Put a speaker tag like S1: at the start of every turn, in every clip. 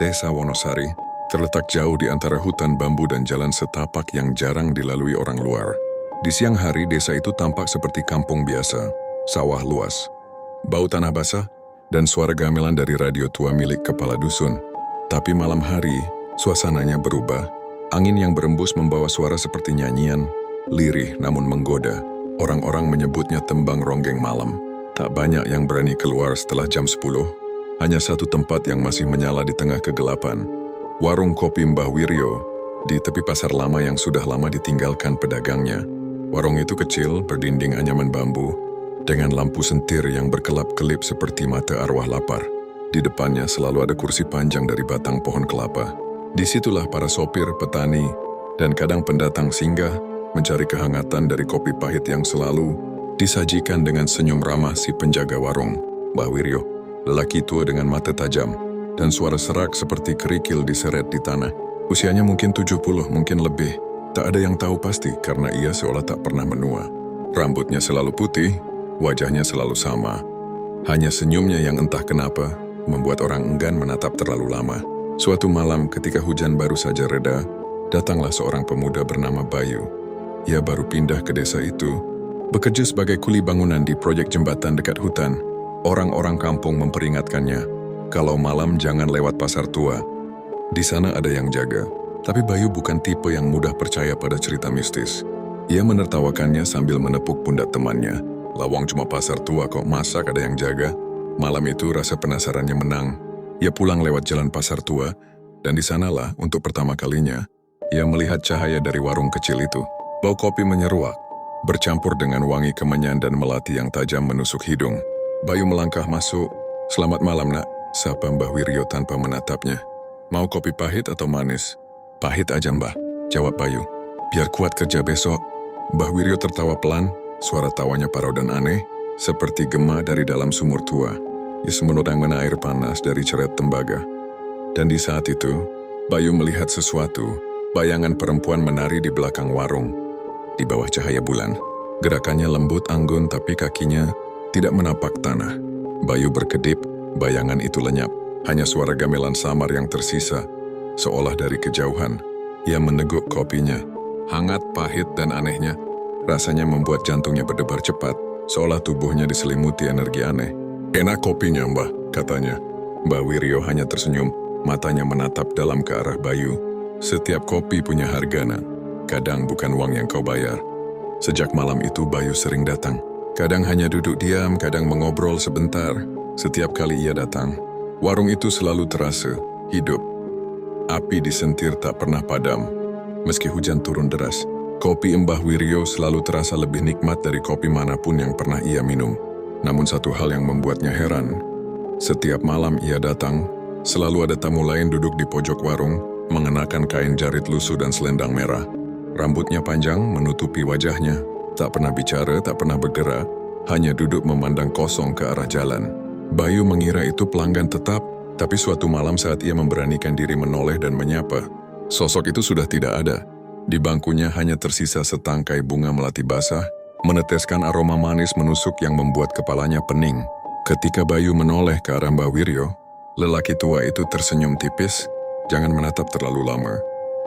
S1: Desa Wonosari, terletak jauh di antara hutan bambu dan jalan setapak yang jarang dilalui orang luar. Di siang hari, desa itu tampak seperti kampung biasa, sawah luas, bau tanah basah, dan suara gamelan dari radio tua milik kepala dusun. Tapi malam hari, suasananya berubah. Angin yang berembus membawa suara seperti nyanyian, lirih namun menggoda. Orang-orang menyebutnya tembang ronggeng malam. Tak banyak yang berani keluar setelah jam 10. Hanya satu tempat yang masih menyala di tengah kegelapan. Warung kopi Mbah Wiryo, di tepi pasar lama yang sudah lama ditinggalkan pedagangnya. Warung itu kecil, berdinding anyaman bambu, dengan lampu sentir yang berkelap-kelip seperti mata arwah lapar. Di depannya selalu ada kursi panjang dari batang pohon kelapa. Disitulah para sopir, petani, dan kadang pendatang singgah mencari kehangatan dari kopi pahit yang selalu disajikan dengan senyum ramah si penjaga warung, Mbah Wiryo. Lelaki tua dengan mata tajam, dan suara serak seperti kerikil diseret di tanah. Usianya mungkin 70, mungkin lebih. Tak ada yang tahu pasti karena ia seolah tak pernah menua. Rambutnya selalu putih, wajahnya selalu sama. Hanya senyumnya yang entah kenapa membuat orang enggan menatap terlalu lama. Suatu malam ketika hujan baru saja reda, datanglah seorang pemuda bernama Bayu. Ia baru pindah ke desa itu, bekerja sebagai kuli bangunan di proyek jembatan dekat hutan. Orang-orang kampung memperingatkannya, kalau malam jangan lewat pasar tua. Di sana ada yang jaga. Tapi Bayu bukan tipe yang mudah percaya pada cerita mistis. Ia menertawakannya sambil menepuk pundak temannya. Lawang cuma pasar tua kok, masak ada yang jaga. Malam itu rasa penasarannya menang. Ia pulang lewat jalan pasar tua, dan di sanalah untuk pertama kalinya, ia melihat cahaya dari warung kecil itu. Bau kopi menyeruak, bercampur dengan wangi kemenyan dan melati yang tajam menusuk hidung. Bayu melangkah masuk. "Selamat malam, nak," sapa Mbah Wiryo tanpa menatapnya. "Mau kopi pahit atau manis?" "Pahit aja, Mbah," jawab Bayu. "Biar kuat kerja besok." Mbah Wiryo tertawa pelan, suara tawanya parau dan aneh, seperti gema dari dalam sumur tua. Ia semenudang air panas dari ceret tembaga. Dan di saat itu, Bayu melihat sesuatu, bayangan perempuan menari di belakang warung, di bawah cahaya bulan. Gerakannya lembut anggun tapi kakinya tidak menapak tanah. Bayu berkedip, bayangan itu lenyap. Hanya suara gamelan samar yang tersisa, seolah dari kejauhan. Ia meneguk kopinya. Hangat, pahit, dan anehnya. Rasanya membuat jantungnya berdebar cepat, seolah tubuhnya diselimuti energi aneh. "Enak kopinya, Mbah," katanya. Mbah Wiryo hanya tersenyum, matanya menatap dalam ke arah Bayu. "Setiap kopi punya harga, nak. Kadang bukan uang yang kau bayar." Sejak malam itu Bayu sering datang. Kadang hanya duduk diam, kadang mengobrol sebentar. Setiap kali ia datang, warung itu selalu terasa hidup. Api disentir tak pernah padam. Meski hujan turun deras, kopi Mbah Wiryo selalu terasa lebih nikmat dari kopi manapun yang pernah ia minum. Namun satu hal yang membuatnya heran. Setiap malam ia datang, selalu ada tamu lain duduk di pojok warung, mengenakan kain jarit lusuh dan selendang merah. Rambutnya panjang menutupi wajahnya. Tak pernah bicara, tak pernah bergerak, hanya duduk memandang kosong ke arah jalan. Bayu mengira itu pelanggan tetap, tapi suatu malam saat ia memberanikan diri menoleh dan menyapa, sosok itu sudah tidak ada. Di bangkunya hanya tersisa setangkai bunga melati basah, meneteskan aroma manis menusuk yang membuat kepalanya pening. Ketika Bayu menoleh ke arah Mbah Wiryo, lelaki tua itu tersenyum tipis, "Jangan menatap terlalu lama.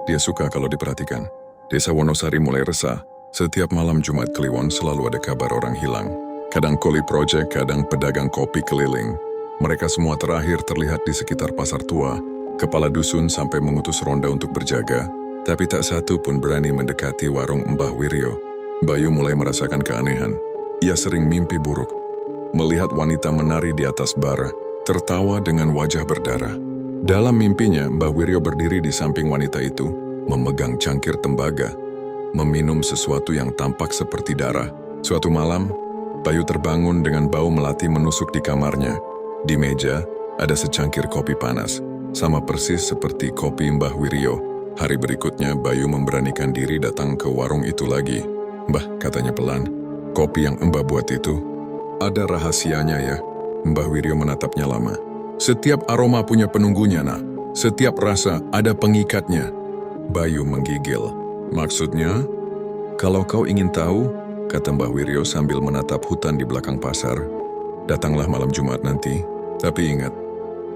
S1: Dia suka kalau diperhatikan." Desa Wonosari mulai resah. Setiap malam Jumat Kliwon selalu ada kabar orang hilang. Kadang kuli projek, kadang pedagang kopi keliling. Mereka semua terakhir terlihat di sekitar pasar tua. Kepala dusun sampai mengutus ronda untuk berjaga, tapi tak satu pun berani mendekati warung Mbah Wiryo. Bayu mulai merasakan keanehan. Ia sering mimpi buruk. Melihat wanita menari di atas bar, tertawa dengan wajah berdarah. Dalam mimpinya, Mbah Wiryo berdiri di samping wanita itu, memegang cangkir tembaga, meminum sesuatu yang tampak seperti darah. Suatu malam, Bayu terbangun dengan bau melati menusuk di kamarnya. Di meja, ada secangkir kopi panas, sama persis seperti kopi Mbah Wiryo. Hari berikutnya, Bayu memberanikan diri datang ke warung itu lagi. "Mbah," katanya pelan, "kopi yang Mbah buat itu, ada rahasianya ya?" Mbah Wiryo menatapnya lama. "Setiap aroma punya penunggunya, nak. Setiap rasa ada pengikatnya." Bayu menggigil. "Maksudnya?" "Kalau kau ingin tahu," kata Mbah Wiryo sambil menatap hutan di belakang pasar, "datanglah malam Jumat nanti. Tapi ingat,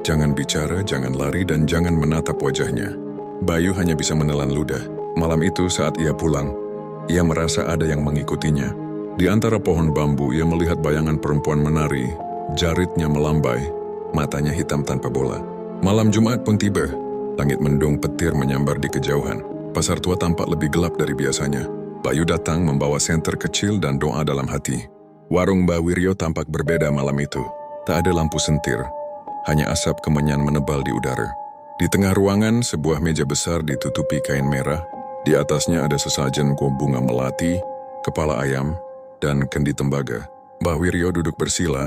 S1: Jangan bicara, jangan lari, dan jangan menatap wajahnya. Bayu hanya bisa menelan ludah. Malam itu saat ia pulang, ia merasa ada yang mengikutinya. Di antara pohon bambu, ia melihat bayangan perempuan menari. Jaritnya melambai, matanya hitam tanpa bola. Malam Jumat pun tiba. Langit mendung, petir menyambar di kejauhan. Pasar tua tampak lebih gelap dari biasanya. Bayu datang membawa senter kecil dan doa dalam hati. Warung Mbak Wiryo tampak berbeda malam itu. Tak ada lampu sentir, hanya asap kemenyan menebal di udara. Di tengah ruangan, sebuah meja besar ditutupi kain merah. Di atasnya ada sesajen bunga melati, kepala ayam, dan kendi tembaga. Mbah Wiryo duduk bersila,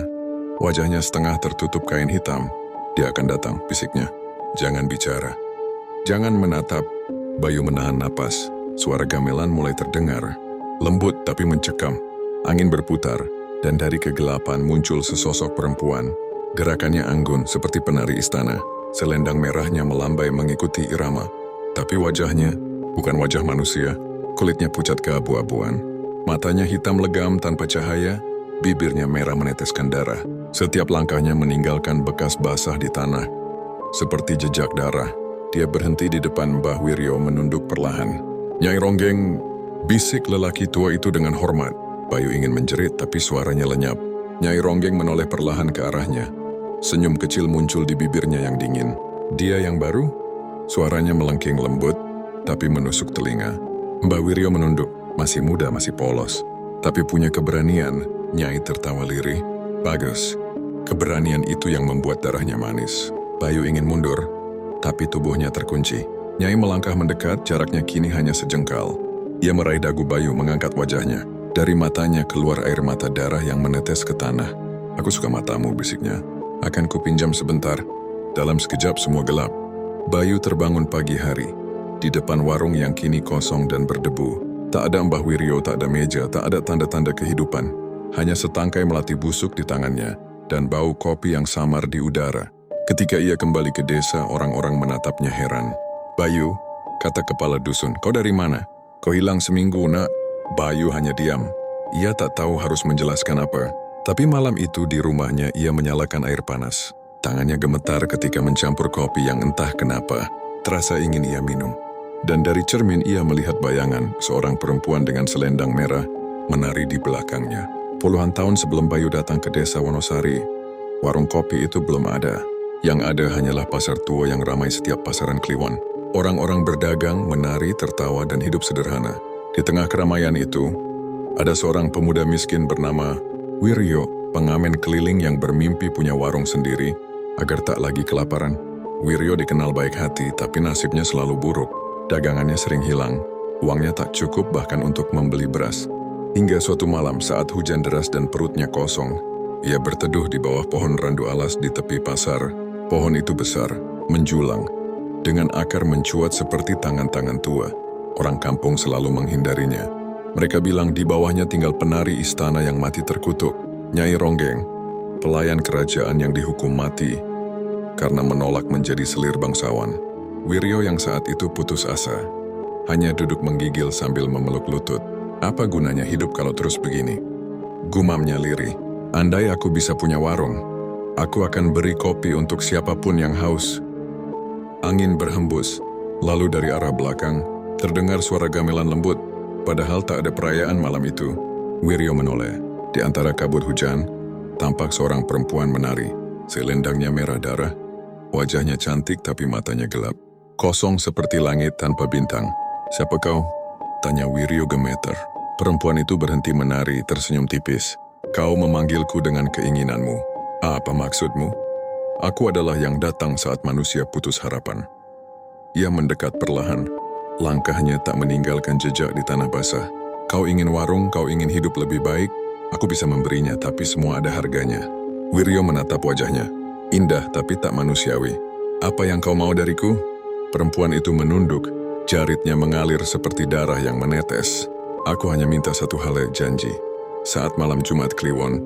S1: wajahnya setengah tertutup kain hitam. Dia akan datang, bisiknya. Jangan bicara. Jangan menatap. Bayu menahan napas. Suara gamelan mulai terdengar. Lembut tapi mencekam. Angin berputar, dan dari kegelapan muncul sesosok perempuan. Gerakannya anggun seperti penari istana. Selendang merahnya melambai mengikuti irama. Tapi wajahnya bukan wajah manusia. Kulitnya pucat keabu-abuan. Matanya hitam legam tanpa cahaya. Bibirnya merah meneteskan darah. Setiap langkahnya meninggalkan bekas basah di tanah. Seperti jejak darah. Dia berhenti di depan Mbah Wiryo menunduk perlahan. Nyai Ronggeng, bisik lelaki tua itu dengan hormat. Bayu ingin menjerit tapi suaranya lenyap. Nyai Ronggeng menoleh perlahan ke arahnya. Senyum kecil muncul di bibirnya yang dingin. Dia yang baru? Suaranya melengking lembut, tapi menusuk telinga. Mbak Wiryo menunduk, masih muda, masih polos. Tapi punya keberanian. Nyai tertawa lirih. Bagus. Keberanian itu yang membuat darahnya manis. Bayu ingin mundur, tapi tubuhnya terkunci. Nyai melangkah mendekat, jaraknya kini hanya sejengkal. Ia meraih dagu Bayu, mengangkat wajahnya. Dari matanya keluar air mata darah yang menetes ke tanah. Aku suka matamu, bisiknya. Akan kupinjam sebentar. Dalam sekejap semua gelap. Bayu terbangun pagi hari. Di depan warung yang kini kosong dan berdebu. Tak ada Mbah Wiryo, tak ada meja, tak ada tanda-tanda kehidupan. Hanya setangkai melati busuk di tangannya. Dan bau kopi yang samar di udara. Ketika ia kembali ke desa, orang-orang menatapnya heran. Bayu, kata kepala dusun, kau dari mana? Kau hilang seminggu, nak. Bayu hanya diam. Ia tak tahu harus menjelaskan apa. Tapi malam itu di rumahnya ia menyalakan air panas. Tangannya gemetar ketika mencampur kopi yang entah kenapa terasa ingin ia minum. Dan dari cermin ia melihat bayangan seorang perempuan dengan selendang merah menari di belakangnya. Puluhan tahun sebelum Bayu datang ke desa Wonosari, warung kopi itu belum ada. Yang ada hanyalah pasar tua yang ramai setiap pasaran Kliwon. Orang-orang berdagang, menari, tertawa, dan hidup sederhana. Di tengah keramaian itu, ada seorang pemuda miskin bernama Wiryo, pengamen keliling yang bermimpi punya warung sendiri agar tak lagi kelaparan. Wiryo dikenal baik hati, tapi nasibnya selalu buruk. Dagangannya sering hilang, uangnya tak cukup bahkan untuk membeli beras. Hingga suatu malam saat hujan deras dan perutnya kosong, ia berteduh di bawah pohon randu alas di tepi pasar. Pohon itu besar, menjulang, dengan akar mencuat seperti tangan-tangan tua. Orang kampung selalu menghindarinya. Mereka bilang di bawahnya tinggal penari istana yang mati terkutuk, Nyai Ronggeng, pelayan kerajaan yang dihukum mati karena menolak menjadi selir bangsawan. Wiryo yang saat itu putus asa, hanya duduk menggigil sambil memeluk lutut. Apa gunanya hidup kalau terus begini? Gumamnya lirih. Andai aku bisa punya warung, aku akan beri kopi untuk siapapun yang haus. Angin berhembus, lalu dari arah belakang terdengar suara gamelan lembut, padahal tak ada perayaan malam itu. Wiryo menoleh. Di antara kabut hujan, tampak seorang perempuan menari. Selendangnya merah darah, wajahnya cantik tapi matanya gelap. Kosong seperti langit tanpa bintang. Siapa kau? Tanya Wiryo gemeter. Perempuan itu berhenti menari, tersenyum tipis. Kau memanggilku dengan keinginanmu. Apa maksudmu? Aku adalah yang datang saat manusia putus harapan. Ia mendekat perlahan. Langkahnya tak meninggalkan jejak di tanah basah. Kau ingin warung, kau ingin hidup lebih baik, aku bisa memberinya, tapi semua ada harganya. Wiryo menatap wajahnya. Indah tapi tak manusiawi. Apa yang kau mau dariku? Perempuan itu menunduk. Jaritnya mengalir seperti darah yang menetes. Aku hanya minta satu hal, janji. Saat malam Jumat Kliwon,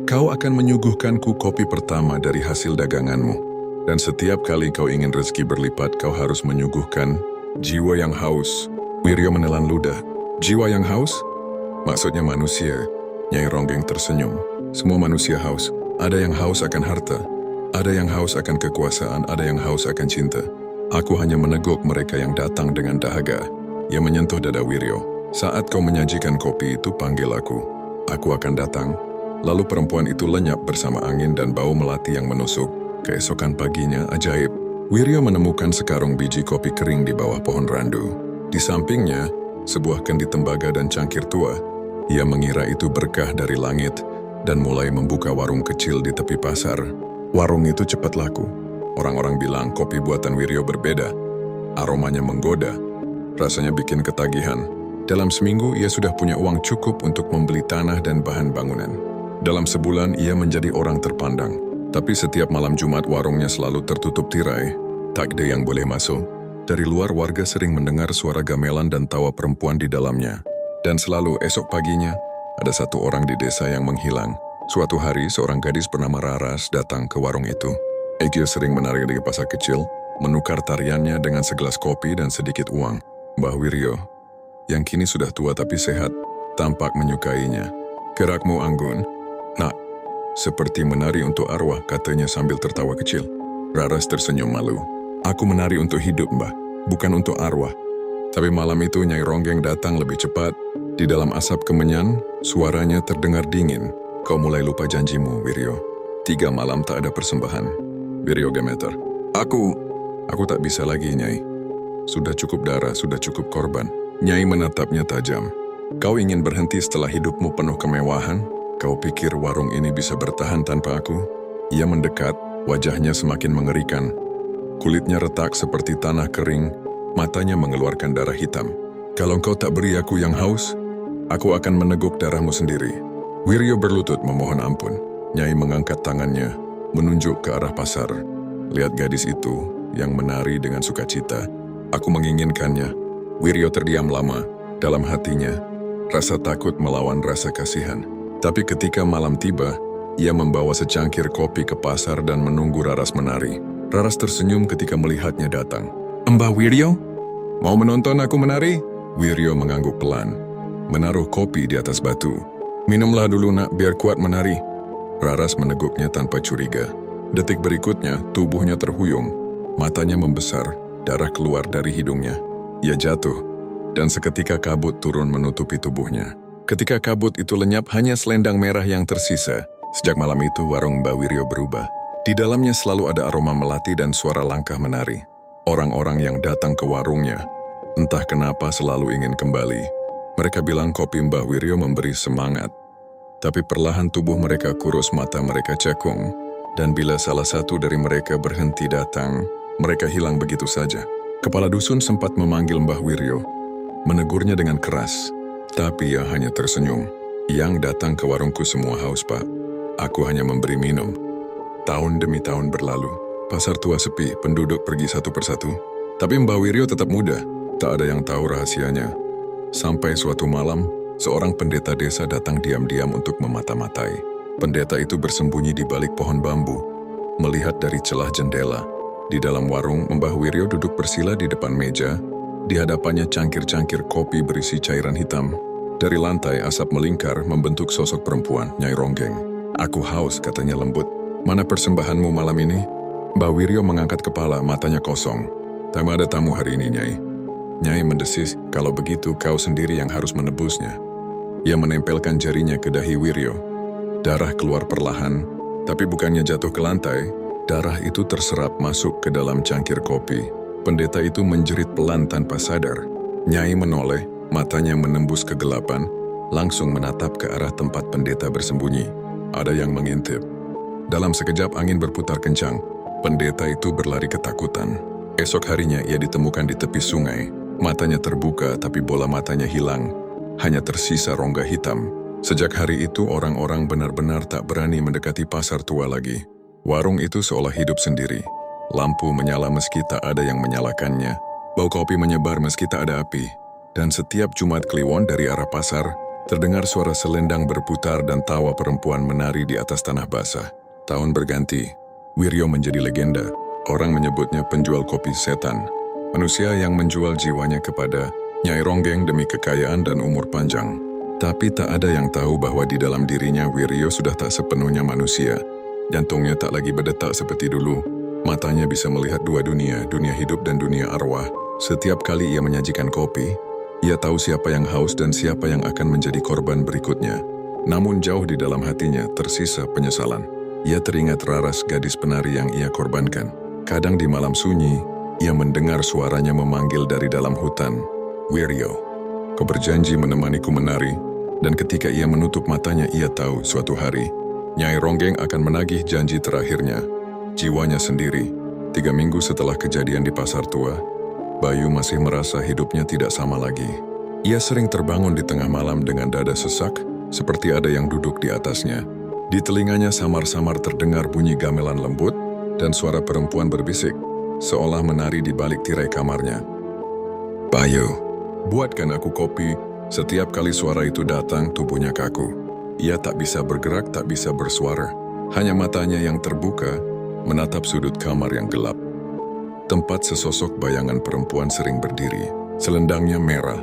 S1: kau akan menyuguhkanku kopi pertama dari hasil daganganmu. Dan setiap kali kau ingin rezeki berlipat, kau harus menyuguhkan jiwa yang haus. Wiryo menelan ludah. Jiwa yang haus? Maksudnya manusia. Nyai Ronggeng tersenyum. Semua manusia haus. Ada yang haus akan harta. Ada yang haus akan kekuasaan, ada yang haus akan cinta. Aku hanya meneguk mereka yang datang dengan dahaga. Ia menyentuh dada Wiryo. Saat kau menyajikan kopi itu, panggil aku. Aku akan datang. Lalu perempuan itu lenyap bersama angin dan bau melati yang menusuk. Keesokan paginya, ajaib. Wiryo menemukan sekarung biji kopi kering di bawah pohon randu. Di sampingnya, sebuah kendi tembaga dan cangkir tua. Ia mengira itu berkah dari langit dan mulai membuka warung kecil di tepi pasar. Warung itu cepat laku. Orang-orang bilang kopi buatan Wiryo berbeda. Aromanya menggoda. Rasanya bikin ketagihan. Dalam seminggu, ia sudah punya uang cukup untuk membeli tanah dan bahan bangunan. Dalam sebulan, ia menjadi orang terpandang. Tapi setiap malam Jumat, warungnya selalu tertutup tirai. Tak ada yang boleh masuk. Dari luar, warga sering mendengar suara gamelan dan tawa perempuan di dalamnya. Dan selalu esok paginya, ada satu orang di desa yang menghilang. Suatu hari, seorang gadis bernama Raras datang ke warung itu. Ia sering menari di pasar kecil, menukar tariannya dengan segelas kopi dan sedikit uang. Mbah Wiryo, yang kini sudah tua tapi sehat, tampak menyukainya. Gerakmu anggun, nak, seperti menari untuk arwah, katanya sambil tertawa kecil. Raras tersenyum malu. Aku menari untuk hidup, mbah, bukan untuk arwah. Tapi malam itu Nyai Ronggeng datang lebih cepat. Di dalam asap kemenyan, suaranya terdengar dingin. Kau mulai lupa janjimu, Wiryo. 3 malam tak ada persembahan. Wiryo gemeter. Aku tak bisa lagi, Nyai. Sudah cukup darah, sudah cukup korban. Nyai menatapnya tajam. Kau ingin berhenti setelah hidupmu penuh kemewahan? Kau pikir warung ini bisa bertahan tanpa aku? Ia mendekat, wajahnya semakin mengerikan. Kulitnya retak seperti tanah kering, matanya mengeluarkan darah hitam. Kalau kau tak beri aku yang haus, aku akan meneguk darahmu sendiri. Wiryo berlutut memohon ampun. Nyai mengangkat tangannya, menunjuk ke arah pasar. Lihat gadis itu yang menari dengan sukacita. Aku menginginkannya. Wiryo terdiam lama. Dalam hatinya, rasa takut melawan rasa kasihan. Tapi ketika malam tiba, ia membawa secangkir kopi ke pasar dan menunggu Raras menari. Raras tersenyum ketika melihatnya datang. Mbah Wiryo? Mau menonton aku menari? Wiryo mengangguk pelan, menaruh kopi di atas batu. Minumlah dulu, nak, biar kuat menari. Raras meneguknya tanpa curiga. Detik berikutnya, tubuhnya terhuyung. Matanya membesar, darah keluar dari hidungnya. Ia jatuh, dan seketika kabut turun menutupi tubuhnya. Ketika kabut itu lenyap, hanya selendang merah yang tersisa. Sejak malam itu, warung Mbah Wiryo berubah. Di dalamnya selalu ada aroma melati dan suara langkah menari. Orang-orang yang datang ke warungnya, entah kenapa selalu ingin kembali. Mereka bilang kopi Mbah Wiryo memberi semangat. Tapi perlahan tubuh mereka kurus, mata mereka cekung. Dan bila salah satu dari mereka berhenti datang, mereka hilang begitu saja. Kepala dusun sempat memanggil Mbah Wiryo, menegurnya dengan keras. Tapi ia hanya tersenyum. Yang datang ke warungku semua haus, Pak. Aku hanya memberi minum. Tahun demi tahun berlalu. Pasar tua sepi, penduduk pergi satu persatu. Tapi Mbah Wiryo tetap muda. Tak ada yang tahu rahasianya. Sampai suatu malam, seorang pendeta desa datang diam-diam untuk memata-matai. Pendeta itu bersembunyi di balik pohon bambu, melihat dari celah jendela. Di dalam warung, Mbah Wiryo duduk bersila di depan meja. Di hadapannya cangkir-cangkir kopi berisi cairan hitam. Dari lantai, asap melingkar membentuk sosok perempuan, Nyai Ronggeng. Aku haus, katanya lembut. Mana persembahanmu malam ini? Mbah Wiryo mengangkat kepala, matanya kosong. Tak ada tamu hari ini, Nyai. Nyai mendesis, kalau begitu kau sendiri yang harus menebusnya. Ia menempelkan jarinya ke dahi Wiryo. Darah keluar perlahan, tapi bukannya jatuh ke lantai, darah itu terserap masuk ke dalam cangkir kopi. Pendeta itu menjerit pelan tanpa sadar. Nyai menoleh, matanya menembus kegelapan, langsung menatap ke arah tempat pendeta bersembunyi. Ada yang mengintip. Dalam sekejap angin berputar kencang. Pendeta itu berlari ketakutan. Esok harinya ia ditemukan di tepi sungai. Matanya terbuka tapi bola matanya hilang. Hanya tersisa rongga hitam. Sejak hari itu orang-orang benar-benar tak berani mendekati pasar tua lagi. Warung itu seolah hidup sendiri. Lampu menyala meski tak ada yang menyalakannya. Bau kopi menyebar meski tak ada api. Dan setiap Jumat Kliwon dari arah pasar, terdengar suara selendang berputar dan tawa perempuan menari di atas tanah basah. Tahun berganti, Wiryo menjadi legenda. Orang menyebutnya penjual kopi setan. Manusia yang menjual jiwanya kepada Nyai Ronggeng demi kekayaan dan umur panjang. Tapi tak ada yang tahu bahwa di dalam dirinya Wiryo sudah tak sepenuhnya manusia. Jantungnya tak lagi berdetak seperti dulu. Matanya bisa melihat dua dunia, dunia hidup dan dunia arwah. Setiap kali ia menyajikan kopi, ia tahu siapa yang haus dan siapa yang akan menjadi korban berikutnya. Namun jauh di dalam hatinya tersisa penyesalan. Ia teringat Raras, gadis penari yang ia korbankan. Kadang di malam sunyi, ia mendengar suaranya memanggil dari dalam hutan. Wiryo, kau berjanji menemaniku menari, dan ketika ia menutup matanya, ia tahu suatu hari, Nyai Ronggeng akan menagih janji terakhirnya. Jiwanya sendiri, 3 minggu setelah kejadian di Pasar Tua, Bayu masih merasa hidupnya tidak sama lagi. Ia sering terbangun di tengah malam dengan dada sesak, seperti ada yang duduk di atasnya. Di telinganya samar-samar terdengar bunyi gamelan lembut, dan suara perempuan berbisik, seolah menari di balik tirai kamarnya. Bayu, buatkan aku kopi. Setiap kali suara itu datang, tubuhnya kaku. Ia tak bisa bergerak, tak bisa bersuara. Hanya matanya yang terbuka, menatap sudut kamar yang gelap. Tempat sesosok bayangan perempuan sering berdiri. Selendangnya merah,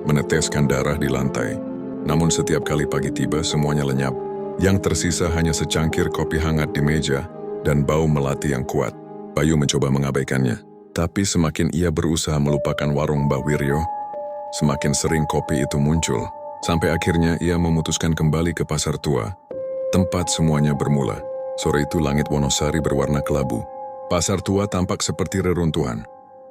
S1: meneteskan darah di lantai. Namun setiap kali pagi tiba, semuanya lenyap. Yang tersisa hanya secangkir kopi hangat di meja dan bau melati yang kuat. Bayu mencoba mengabaikannya. Tapi semakin ia berusaha melupakan warung Mbah Wiryo, semakin sering kopi itu muncul. Sampai akhirnya ia memutuskan kembali ke Pasar Tua. Tempat semuanya bermula. Sore itu langit Wonosari berwarna kelabu. Pasar Tua tampak seperti reruntuhan.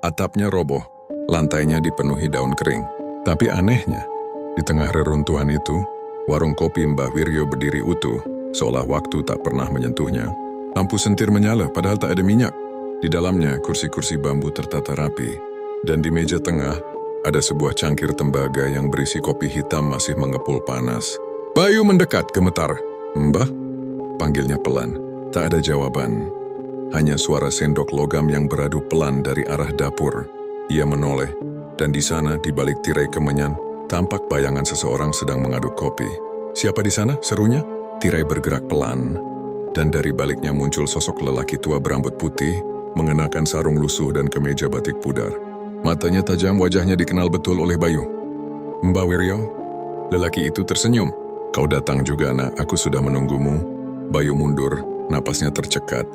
S1: Atapnya roboh, lantainya dipenuhi daun kering. Tapi anehnya, di tengah reruntuhan itu, warung kopi Mbah Wiryo berdiri utuh, seolah waktu tak pernah menyentuhnya. Lampu sentir menyala padahal tak ada minyak. Di dalamnya kursi-kursi bambu tertata rapi. Dan di meja tengah, ada sebuah cangkir tembaga yang berisi kopi hitam masih mengepul panas. Bayu mendekat gemetar. Mbah? Panggilnya pelan. Tak ada jawaban. Hanya suara sendok logam yang beradu pelan dari arah dapur. Ia menoleh, dan di sana, di balik tirai kemenyan, tampak bayangan seseorang sedang mengaduk kopi. Siapa di sana? Serunya. Tirai bergerak pelan, dan dari baliknya muncul sosok lelaki tua berambut putih, mengenakan sarung lusuh dan kemeja batik pudar. Matanya tajam, wajahnya dikenal betul oleh Bayu. Mbah Wiryo? Lelaki itu tersenyum. Kau datang juga, nak. Aku sudah menunggumu. Bayu mundur, napasnya tercekat.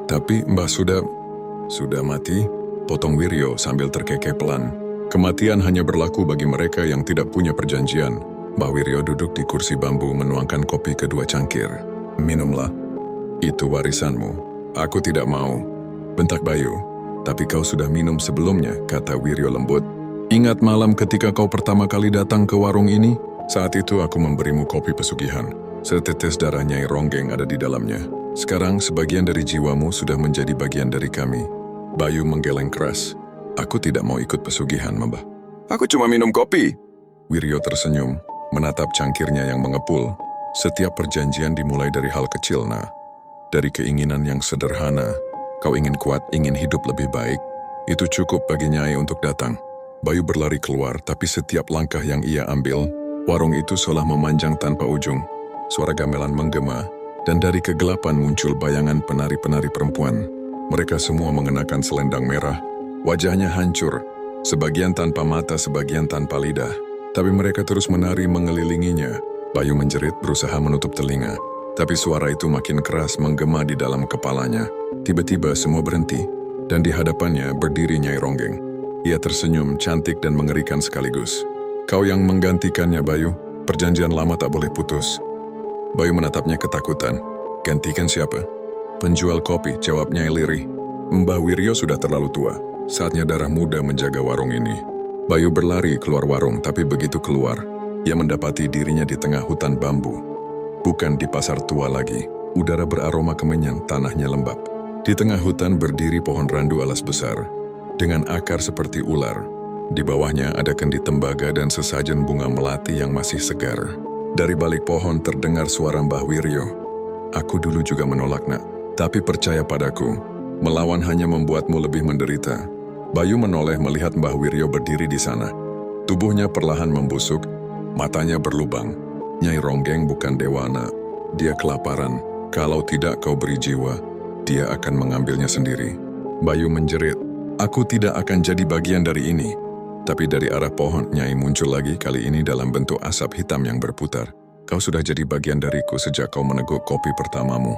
S1: Tapi Mbah sudah mati, potong Wiryo sambil terkekeh pelan. Kematian hanya berlaku bagi mereka yang tidak punya perjanjian. Mbah Wiryo duduk di kursi bambu menuangkan kopi ke 2 cangkir. Minumlah. Itu warisanmu. Aku tidak mau. Bentak Bayu. Tapi kau sudah minum sebelumnya, kata Wiryo lembut. Ingat malam ketika kau pertama kali datang ke warung ini? Saat itu aku memberimu kopi pesugihan. Setetes darah Nyai Ronggeng ada di dalamnya. Sekarang sebagian dari jiwamu sudah menjadi bagian dari kami. Bayu menggeleng keras. Aku tidak mau ikut pesugihan, Mbah. Aku cuma minum kopi. Wiryo tersenyum, menatap cangkirnya yang mengepul. Setiap perjanjian dimulai dari hal kecil, nah. Dari keinginan yang sederhana. Kau ingin kuat, ingin hidup lebih baik. Itu cukup bagi Nyai untuk datang. Bayu berlari keluar, tapi setiap langkah yang ia ambil, warung itu seolah memanjang tanpa ujung. Suara gamelan menggema. Dan dari kegelapan muncul bayangan penari-penari perempuan. Mereka semua mengenakan selendang merah. Wajahnya hancur, sebagian tanpa mata, sebagian tanpa lidah. Tapi mereka terus menari mengelilinginya. Bayu menjerit berusaha menutup telinga. Tapi suara itu makin keras menggema di dalam kepalanya. Tiba-tiba semua berhenti. Dan di hadapannya berdiri Nyai Ronggeng. Ia tersenyum cantik dan mengerikan sekaligus. Kau yang menggantikannya, Bayu. Perjanjian lama tak boleh putus. Bayu menatapnya ketakutan. Gantikan siapa? Penjual kopi, jawabnya lirih. Mbah Wiryo sudah terlalu tua. Saatnya darah muda menjaga warung ini. Bayu berlari keluar warung, tapi begitu keluar, ia mendapati dirinya di tengah hutan bambu. Bukan di Pasar Tua lagi. Udara beraroma kemenyan, tanahnya lembab. Di tengah hutan berdiri pohon randu alas besar, dengan akar seperti ular. Di bawahnya ada kendi tembaga dan sesajen bunga melati yang masih segar. Dari balik pohon terdengar suara Mbah Wiryo. Aku dulu juga menolak, nak. Tapi percaya padaku, melawan hanya membuatmu lebih menderita. Bayu menoleh melihat Mbah Wiryo berdiri di sana. Tubuhnya perlahan membusuk, matanya berlubang. Nyai Ronggeng bukan dewa, nak. Dia kelaparan. Kalau tidak kau beri jiwa, dia akan mengambilnya sendiri. Bayu menjerit. Aku tidak akan jadi bagian dari ini. Tapi dari arah pohon, Nyai muncul lagi, kali ini dalam bentuk asap hitam yang berputar. Kau sudah jadi bagian dariku sejak kau meneguk kopi pertamamu.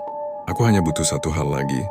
S1: Aku hanya butuh satu hal lagi.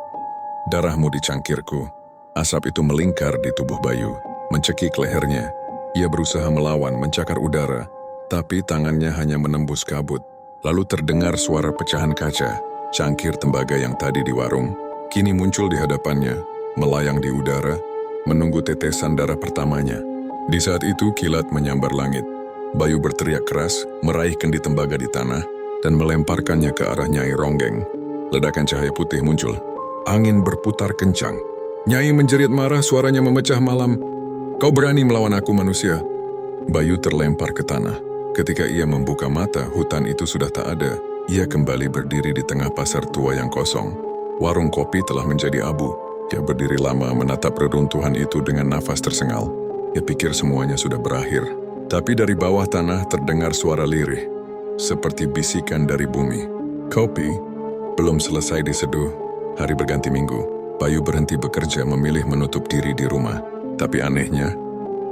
S1: Darahmu di cangkirku. Asap itu melingkar di tubuh Bayu, mencekik lehernya. Ia berusaha melawan, mencakar udara, tapi tangannya hanya menembus kabut. Lalu terdengar suara pecahan kaca. Cangkir tembaga yang tadi di warung, kini muncul di hadapannya, melayang di udara, menunggu tetesan darah pertamanya. Di saat itu kilat menyambar langit. Bayu berteriak keras, meraih kendi tembaga di tanah, dan melemparkannya ke arah Nyai Ronggeng. Ledakan cahaya putih muncul. Angin berputar kencang. Nyai menjerit marah, suaranya memecah malam. Kau berani melawan aku, manusia? Bayu terlempar ke tanah. Ketika ia membuka mata, hutan itu sudah tak ada. Ia kembali berdiri di tengah pasar tua yang kosong. Warung kopi telah menjadi abu. Ia berdiri lama menatap reruntuhan itu dengan nafas tersengal. Ia pikir semuanya sudah berakhir. Tapi dari bawah tanah terdengar suara lirih, seperti bisikan dari bumi. Kopi belum selesai diseduh. Hari berganti minggu. Bayu berhenti bekerja, memilih menutup diri di rumah. Tapi anehnya,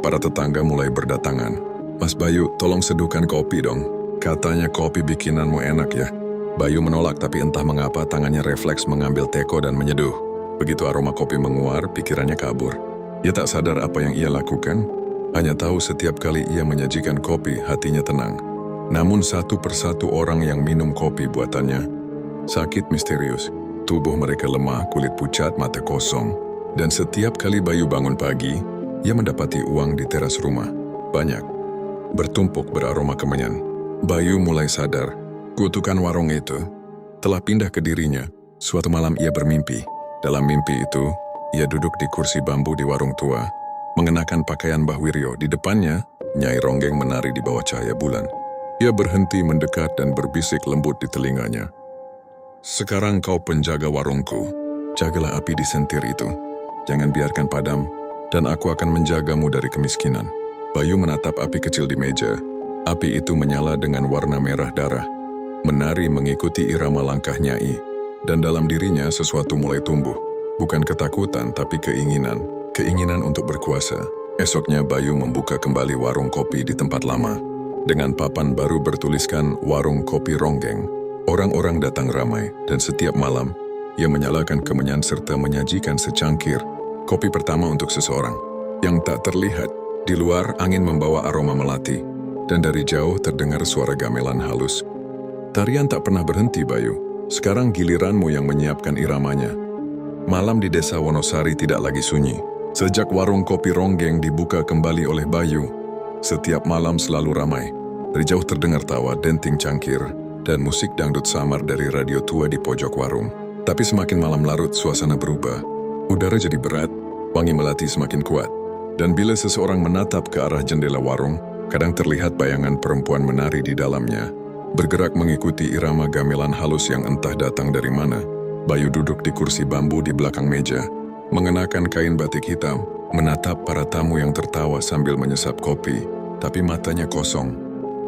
S1: para tetangga mulai berdatangan. Mas Bayu, tolong seduhkan kopi dong. Katanya kopi bikinanmu enak ya. Bayu menolak, tapi entah mengapa tangannya refleks mengambil teko dan menyeduh. Begitu aroma kopi menguar, pikirannya kabur. Ia tak sadar apa yang ia lakukan. Hanya tahu setiap kali ia menyajikan kopi, hatinya tenang. Namun satu persatu orang yang minum kopi buatannya sakit misterius. Tubuh mereka lemah, kulit pucat, mata kosong. Dan setiap kali Bayu bangun pagi, ia mendapati uang di teras rumah. Banyak. Bertumpuk beraroma kemenyan. Bayu mulai sadar, kutukan warung itu telah pindah ke dirinya. Suatu malam ia bermimpi. Dalam mimpi itu, ia duduk di kursi bambu di warung tua, mengenakan pakaian Mbah Wiryo. Di depannya, Nyai Ronggeng menari di bawah cahaya bulan. Ia berhenti mendekat dan berbisik lembut di telinganya. Sekarang kau penjaga warungku. Jagalah api di sentir itu. Jangan biarkan padam, dan aku akan menjagamu dari kemiskinan. Bayu menatap api kecil di meja. Api itu menyala dengan warna merah darah. Menari mengikuti irama langkah Nyai. Dan dalam dirinya sesuatu mulai tumbuh. Bukan ketakutan, tapi keinginan. Keinginan untuk berkuasa. Esoknya Bayu membuka kembali warung kopi di tempat lama. Dengan papan baru bertuliskan Warung Kopi Ronggeng. Orang-orang datang ramai, dan setiap malam, ia menyalakan kemenyan serta menyajikan secangkir kopi pertama untuk seseorang yang tak terlihat. Di luar, angin membawa aroma melati, dan dari jauh terdengar suara gamelan halus. Tarian tak pernah berhenti, Bayu. Sekarang giliranmu yang menyiapkan iramanya. Malam di desa Wonosari tidak lagi sunyi. Sejak warung kopi Ronggeng dibuka kembali oleh Bayu, setiap malam selalu ramai. Dari jauh terdengar tawa, denting cangkir, dan musik dangdut samar dari radio tua di pojok warung. Tapi semakin malam larut, suasana berubah. Udara jadi berat, wangi melati semakin kuat. Dan bila seseorang menatap ke arah jendela warung, kadang terlihat bayangan perempuan menari di dalamnya, bergerak mengikuti irama gamelan halus yang entah datang dari mana. Bayu duduk di kursi bambu di belakang meja, mengenakan kain batik hitam, menatap para tamu yang tertawa sambil menyesap kopi, tapi matanya kosong,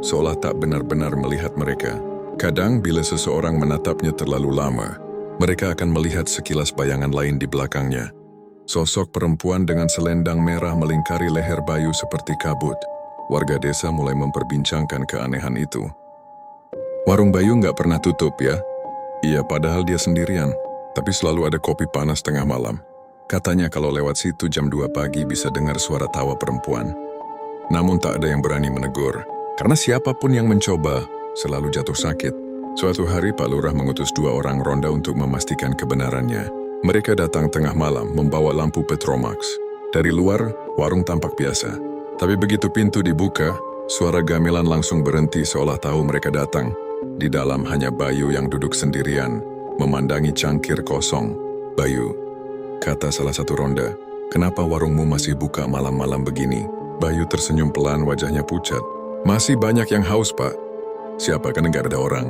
S1: seolah tak benar-benar melihat mereka. Kadang bila seseorang menatapnya terlalu lama, mereka akan melihat sekilas bayangan lain di belakangnya. Sosok perempuan dengan selendang merah melingkari leher Bayu seperti kabut. Warga desa mulai memperbincangkan keanehan itu. Warung Bayu nggak pernah tutup ya? Iya, padahal dia sendirian, tapi selalu ada kopi panas tengah malam. Katanya kalau lewat situ jam 2 pagi bisa dengar suara tawa perempuan. Namun tak ada yang berani menegur, karena siapapun yang mencoba selalu jatuh sakit. Suatu hari Pak Lurah mengutus 2 orang ronda untuk memastikan kebenarannya. Mereka datang tengah malam membawa lampu Petromax. Dari luar, warung tampak biasa. Tapi begitu pintu dibuka, suara gamelan langsung berhenti seolah tahu mereka datang. Di dalam hanya Bayu yang duduk sendirian, memandangi cangkir kosong. Bayu, kata salah satu ronda, kenapa warungmu masih buka malam-malam begini? Bayu tersenyum pelan, wajahnya pucat. Masih banyak yang haus, Pak. Siapa, kan nggak ada orang?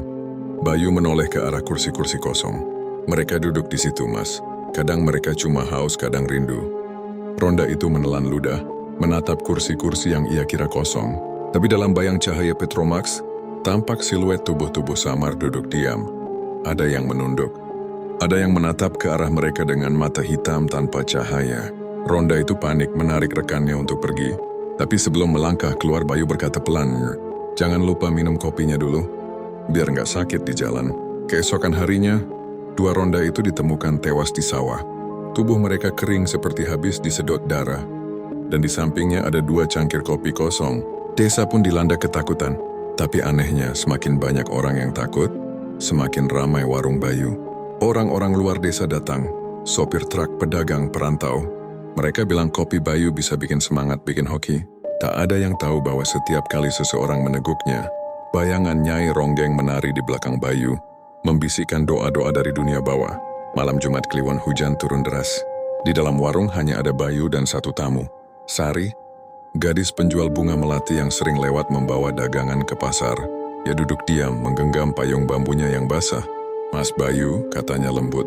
S1: Bayu menoleh ke arah kursi-kursi kosong. Mereka duduk di situ, Mas. Kadang mereka cuma haus, kadang rindu. Ronda itu menelan ludah, menatap kursi-kursi yang ia kira kosong. Tapi dalam bayang cahaya Petromax, tampak siluet tubuh-tubuh samar duduk diam. Ada yang menunduk. Ada yang menatap ke arah mereka dengan mata hitam tanpa cahaya. Ronda itu panik menarik rekannya untuk pergi. Tapi sebelum melangkah keluar, Bayu berkata pelan, jangan lupa minum kopinya dulu, biar nggak sakit di jalan. Keesokan harinya, Dua ronda itu ditemukan tewas di sawah. Tubuh mereka kering seperti habis disedot darah. Dan di sampingnya ada 2 cangkir kopi kosong. Desa pun dilanda ketakutan. Tapi anehnya, semakin banyak orang yang takut, semakin ramai warung Bayu. Orang-orang luar desa datang, sopir truk, pedagang, perantau. Mereka bilang kopi Bayu bisa bikin semangat, bikin hoki. Tak ada yang tahu bahwa setiap kali seseorang meneguknya, bayangan Nyai Ronggeng menari di belakang Bayu, membisikkan doa-doa dari dunia bawah. Malam Jumat Kliwon hujan turun deras. Di dalam warung hanya ada Bayu dan 1 tamu. Sari, gadis penjual bunga melati yang sering lewat membawa dagangan ke pasar. Ia duduk diam menggenggam payung bambunya yang basah. "Mas Bayu," katanya lembut,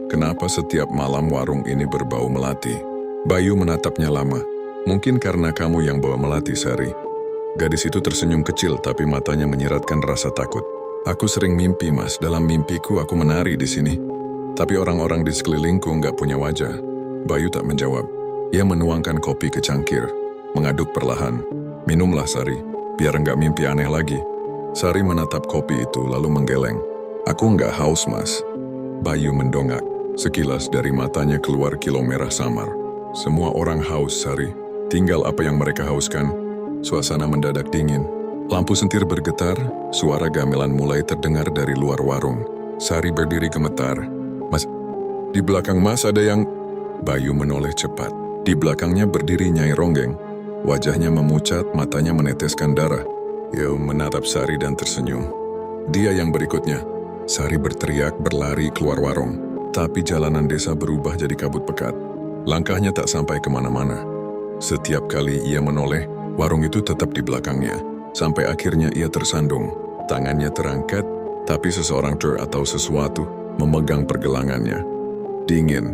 S1: "kenapa setiap malam warung ini berbau melati?" Bayu menatapnya lama. "Mungkin karena kamu yang bawa melati, Sari." Gadis itu tersenyum kecil tapi matanya menyiratkan rasa takut. "Aku sering mimpi, Mas. Dalam mimpiku aku menari di sini. Tapi orang-orang di sekelilingku nggak punya wajah." Bayu tak menjawab. Ia menuangkan kopi ke cangkir, mengaduk perlahan. "Minumlah, Sari, biar nggak mimpi aneh lagi." Sari menatap kopi itu lalu menggeleng. "Aku nggak haus, Mas." Bayu mendongak. Sekilas dari matanya keluar kilau merah samar. "Semua orang haus, Sari. Tinggal apa yang mereka hauskan." Suasana mendadak dingin. Lampu sentir bergetar, suara gamelan mulai terdengar dari luar warung. Sari berdiri gemetar. "Mas, di belakang Mas ada yang..." Bayu menoleh cepat. Di belakangnya berdiri Nyai Ronggeng. Wajahnya memucat, matanya meneteskan darah. Ia menatap Sari dan tersenyum. "Dia yang berikutnya." Sari berteriak berlari keluar warung. Tapi jalanan desa berubah jadi kabut pekat. Langkahnya tak sampai kemana-mana. Setiap kali ia menoleh, warung itu tetap di belakangnya. Sampai akhirnya ia tersandung. Tangannya terangkat, tapi seseorang atau sesuatu memegang pergelangannya. Dingin,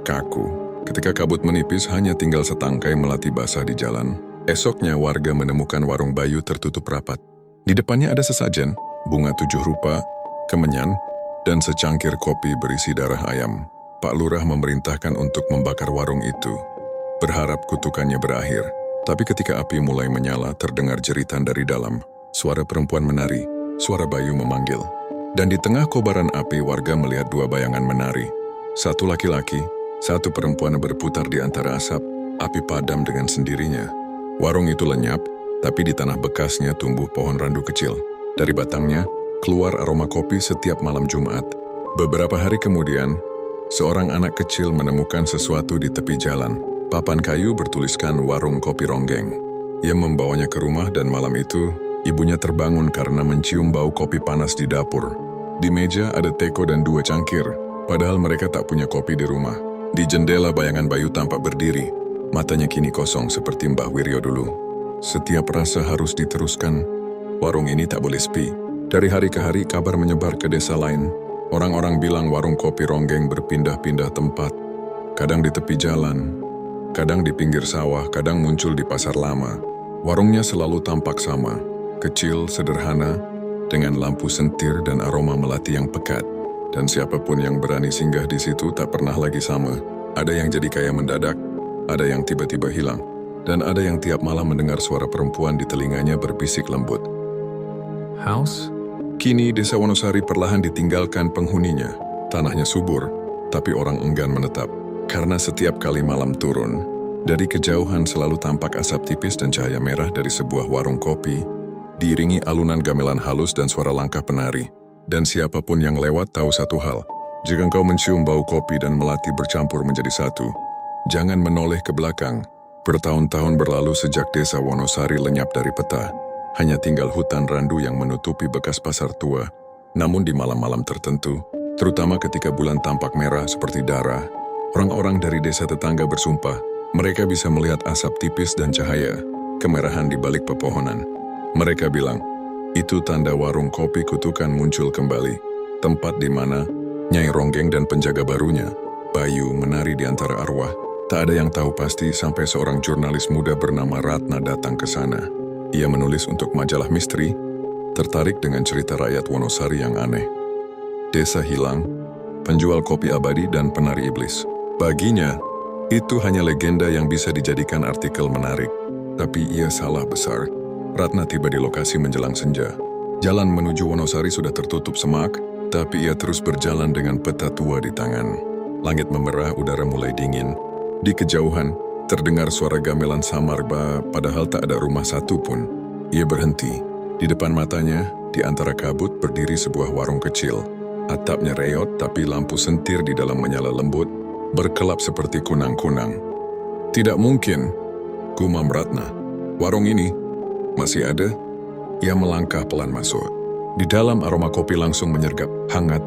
S1: kaku. Ketika kabut menipis, hanya tinggal setangkai melati basah di jalan. Esoknya warga menemukan warung Bayu tertutup rapat. Di depannya ada sesajen, bunga 7 rupa, kemenyan, dan secangkir kopi berisi darah ayam. Pak Lurah memerintahkan untuk membakar warung itu, berharap kutukannya berakhir. Tapi ketika api mulai menyala, terdengar jeritan dari dalam. Suara perempuan menari, suara Bayu memanggil. Dan di tengah kobaran api, warga melihat 2 bayangan menari. 1 laki-laki, 1 perempuan berputar di antara asap. Api padam dengan sendirinya. Warung itu lenyap, tapi di tanah bekasnya tumbuh pohon randu kecil. Dari batangnya, keluar aroma kopi setiap malam Jumat. Beberapa hari kemudian, seorang anak kecil menemukan sesuatu di tepi jalan. Papan kayu bertuliskan Warung Kopi Ronggeng. Ia membawanya ke rumah dan malam itu, ibunya terbangun karena mencium bau kopi panas di dapur. Di meja ada teko dan 2 cangkir, padahal mereka tak punya kopi di rumah. Di jendela bayangan Bayu tampak berdiri. Matanya kini kosong seperti Mbah Wiryo dulu. Setiap rasa harus diteruskan. Warung ini tak boleh sepi. Dari hari ke hari kabar menyebar ke desa lain. Orang-orang bilang warung kopi Ronggeng berpindah-pindah tempat. Kadang di tepi jalan, kadang di pinggir sawah, kadang muncul di pasar lama. Warungnya selalu tampak sama. Kecil, sederhana, dengan lampu sentir dan aroma melati yang pekat. Dan siapapun yang berani singgah di situ tak pernah lagi sama. Ada yang jadi kaya mendadak, ada yang tiba-tiba hilang, dan ada yang tiap malam mendengar suara perempuan di telinganya berbisik lembut. Haus? Kini desa Wonosari perlahan ditinggalkan penghuninya. Tanahnya subur, tapi orang enggan menetap. Karena setiap kali malam turun, dari kejauhan selalu tampak asap tipis dan cahaya merah dari sebuah warung kopi, diiringi alunan gamelan halus dan suara langkah penari. Dan siapapun yang lewat tahu satu hal, jika engkau mencium bau kopi dan melati bercampur menjadi satu, jangan menoleh ke belakang. Bertahun-tahun berlalu sejak desa Wonosari lenyap dari peta, hanya tinggal hutan randu yang menutupi bekas pasar tua. Namun di malam-malam tertentu, terutama ketika bulan tampak merah seperti darah, orang-orang dari desa tetangga bersumpah, mereka bisa melihat asap tipis dan cahaya, kemerahan di balik pepohonan. Mereka bilang, itu tanda warung kopi kutukan muncul kembali, tempat di mana Nyai Ronggeng dan penjaga barunya, Bayu, menari di antara arwah. Tak ada yang tahu pasti sampai seorang jurnalis muda bernama Ratna datang ke sana. Ia menulis untuk majalah misteri, tertarik dengan cerita rakyat Wonosari yang aneh. Desa hilang, penjual kopi abadi dan penari iblis. Baginya, itu hanya legenda yang bisa dijadikan artikel menarik. Tapi ia salah besar. Ratna tiba di lokasi menjelang senja. Jalan menuju Wonosari sudah tertutup semak, Tapi ia terus berjalan dengan peta tua di tangan. Langit memerah, udara mulai dingin. Di kejauhan, terdengar suara gamelan samar padahal tak ada rumah satu pun. Ia berhenti. Di depan matanya, di antara kabut berdiri sebuah warung kecil. Atapnya reot tapi lampu sentir di dalam menyala lembut, berkelap seperti kunang-kunang. Tidak mungkin, gumam Ratna. Warung ini masih ada? Ia melangkah pelan masuk. Di dalam aroma kopi langsung menyergap, hangat,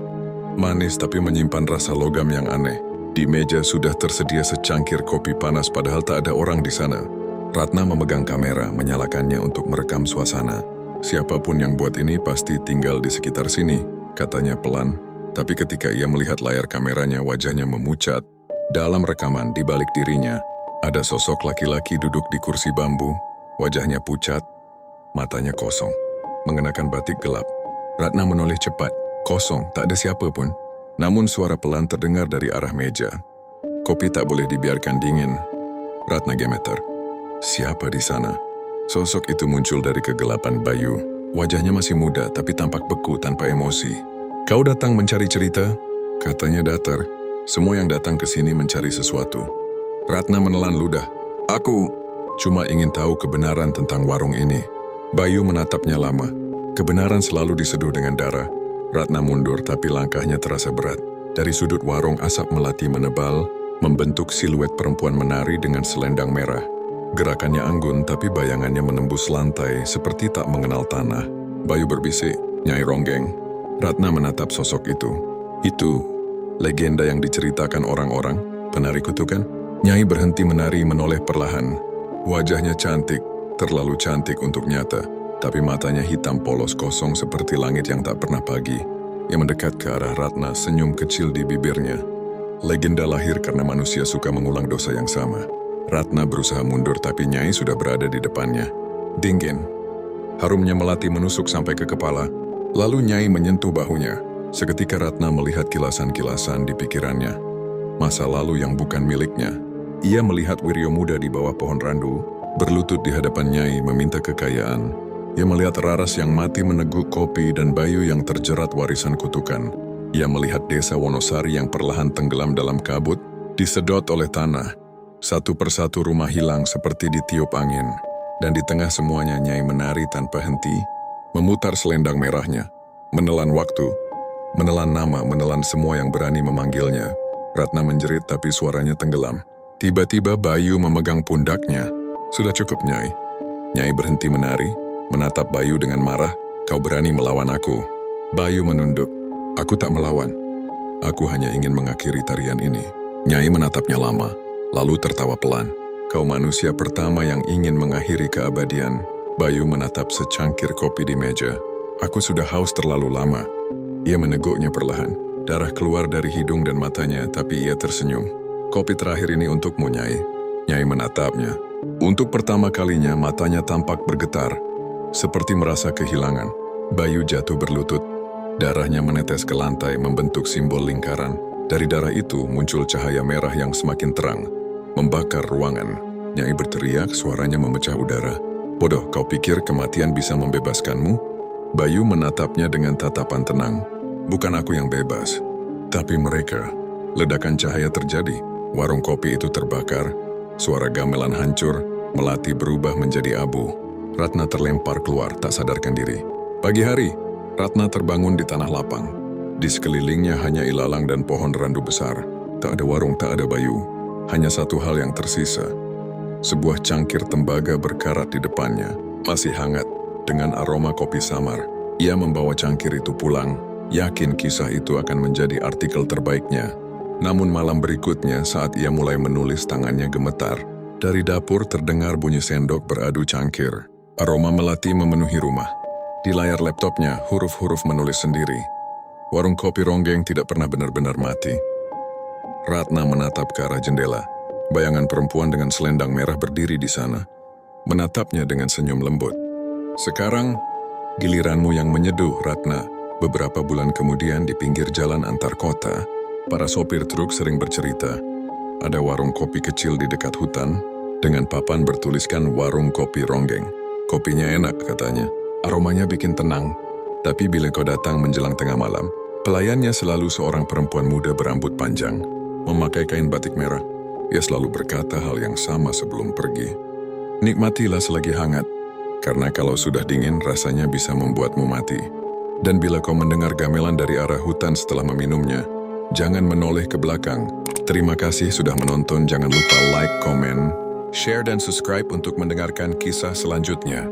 S1: manis tapi menyimpan rasa logam yang aneh. Di meja sudah tersedia secangkir kopi panas padahal tak ada orang di sana. Ratna memegang kamera, menyalakannya untuk merekam suasana. Siapapun yang buat ini pasti tinggal di sekitar sini, katanya pelan. Tapi ketika ia melihat layar kameranya, wajahnya memucat. Dalam rekaman di balik dirinya, ada sosok laki-laki duduk di kursi bambu, wajahnya pucat, matanya kosong, mengenakan batik gelap. Ratna menoleh cepat, kosong, tak ada siapa pun. Namun suara pelan terdengar dari arah meja. Kopi tak boleh dibiarkan dingin. Ratna gemeter. Siapa di sana? Sosok itu muncul dari kegelapan Bayu. Wajahnya masih muda tapi tampak beku tanpa emosi. Kau datang mencari cerita? Katanya datar. Semua yang datang ke sini mencari sesuatu. Ratna menelan ludah. Aku cuma ingin tahu kebenaran tentang warung ini. Bayu menatapnya lama. Kebenaran selalu diseduh dengan darah. Ratna mundur tapi langkahnya terasa berat. Dari sudut warung asap melati menebal, membentuk siluet perempuan menari dengan selendang merah. Gerakannya anggun tapi bayangannya menembus lantai seperti tak mengenal tanah. Bayu berbisik, Nyai Ronggeng. Ratna menatap sosok itu. Itu legenda yang diceritakan orang-orang, penari kutukan. Nyai berhenti menari menoleh perlahan. Wajahnya cantik, terlalu cantik untuk nyata. Tapi matanya hitam polos kosong seperti langit yang tak pernah pagi. Ia mendekat ke arah Ratna, senyum kecil di bibirnya. Legenda lahir karena manusia suka mengulang dosa yang sama. Ratna berusaha mundur tapi Nyai sudah berada di depannya. Dingin. Harumnya melati menusuk sampai ke kepala. Lalu Nyai menyentuh bahunya. Seketika Ratna melihat kilasan-kilasan di pikirannya. Masa lalu yang bukan miliknya. Ia melihat Wiryo muda di bawah pohon randu, berlutut di hadapan Nyai meminta kekayaan. Ia melihat Raras yang mati meneguk kopi dan Bayu yang terjerat warisan kutukan. Ia melihat desa Wonosari yang perlahan tenggelam dalam kabut, disedot oleh tanah. Satu persatu rumah hilang seperti ditiup angin. Dan di tengah semuanya Nyai menari tanpa henti, memutar selendang merahnya, menelan waktu, menelan nama, menelan semua yang berani memanggilnya. Ratna menjerit tapi suaranya tenggelam. Tiba-tiba Bayu memegang pundaknya. Sudah cukup Nyai. Nyai berhenti menari, menatap Bayu dengan marah. Kau berani melawan aku. Bayu menunduk. Aku tak melawan. Aku hanya ingin mengakhiri tarian ini. Nyai menatapnya lama, lalu tertawa pelan. Kau manusia pertama yang ingin mengakhiri keabadian. Bayu menatap secangkir kopi di meja. Aku sudah haus terlalu lama. Ia meneguknya perlahan. Darah keluar dari hidung dan matanya, tapi ia tersenyum. Kopi terakhir ini untukmu, Nyai. Nyai menatapnya. Untuk pertama kalinya matanya tampak bergetar, seperti merasa kehilangan. Bayu jatuh berlutut. Darahnya menetes ke lantai membentuk simbol lingkaran. Dari darah itu muncul cahaya merah yang semakin terang, membakar ruangan. Nyai berteriak, suaranya memecah udara. Bodoh, kau pikir kematian bisa membebaskanmu? Bayu menatapnya dengan tatapan tenang. Bukan aku yang bebas, tapi mereka. Ledakan cahaya terjadi. Warung kopi itu terbakar. Suara gamelan hancur, melati berubah menjadi abu. Ratna terlempar keluar, tak sadarkan diri. Pagi hari, Ratna terbangun di tanah lapang. Di sekelilingnya hanya ilalang dan pohon randu besar. Tak ada warung, tak ada Bayu. Hanya satu hal yang tersisa. Sebuah cangkir tembaga berkarat di depannya, masih hangat, dengan aroma kopi samar. Ia membawa cangkir itu pulang, yakin kisah itu akan menjadi artikel terbaiknya. Namun malam berikutnya saat ia mulai menulis tangannya gemetar. Dari dapur terdengar bunyi sendok beradu cangkir. Aroma melati memenuhi rumah. Di layar laptopnya, huruf-huruf menulis sendiri. Warung kopi Ronggeng tidak pernah benar-benar mati. Ratna menatap ke arah jendela. Bayangan perempuan dengan selendang merah berdiri di sana. Menatapnya dengan senyum lembut. Sekarang, giliranmu yang menyeduh, Ratna. Beberapa bulan kemudian di pinggir jalan antar kota, para sopir truk sering bercerita. Ada warung kopi kecil di dekat hutan, dengan papan bertuliskan Warung Kopi Ronggeng. Kopinya enak katanya, aromanya bikin tenang. Tapi bila kau datang menjelang tengah malam, Pelayannya selalu seorang perempuan muda berambut panjang, memakai kain batik merah. Ia selalu berkata hal yang sama sebelum pergi. Nikmatilah selagi hangat, karena kalau sudah dingin rasanya bisa membuatmu mati. Dan bila kau mendengar gamelan dari arah hutan setelah meminumnya, jangan menoleh ke belakang. Terima kasih sudah menonton, jangan lupa like, komen, share dan subscribe untuk mendengarkan kisah selanjutnya.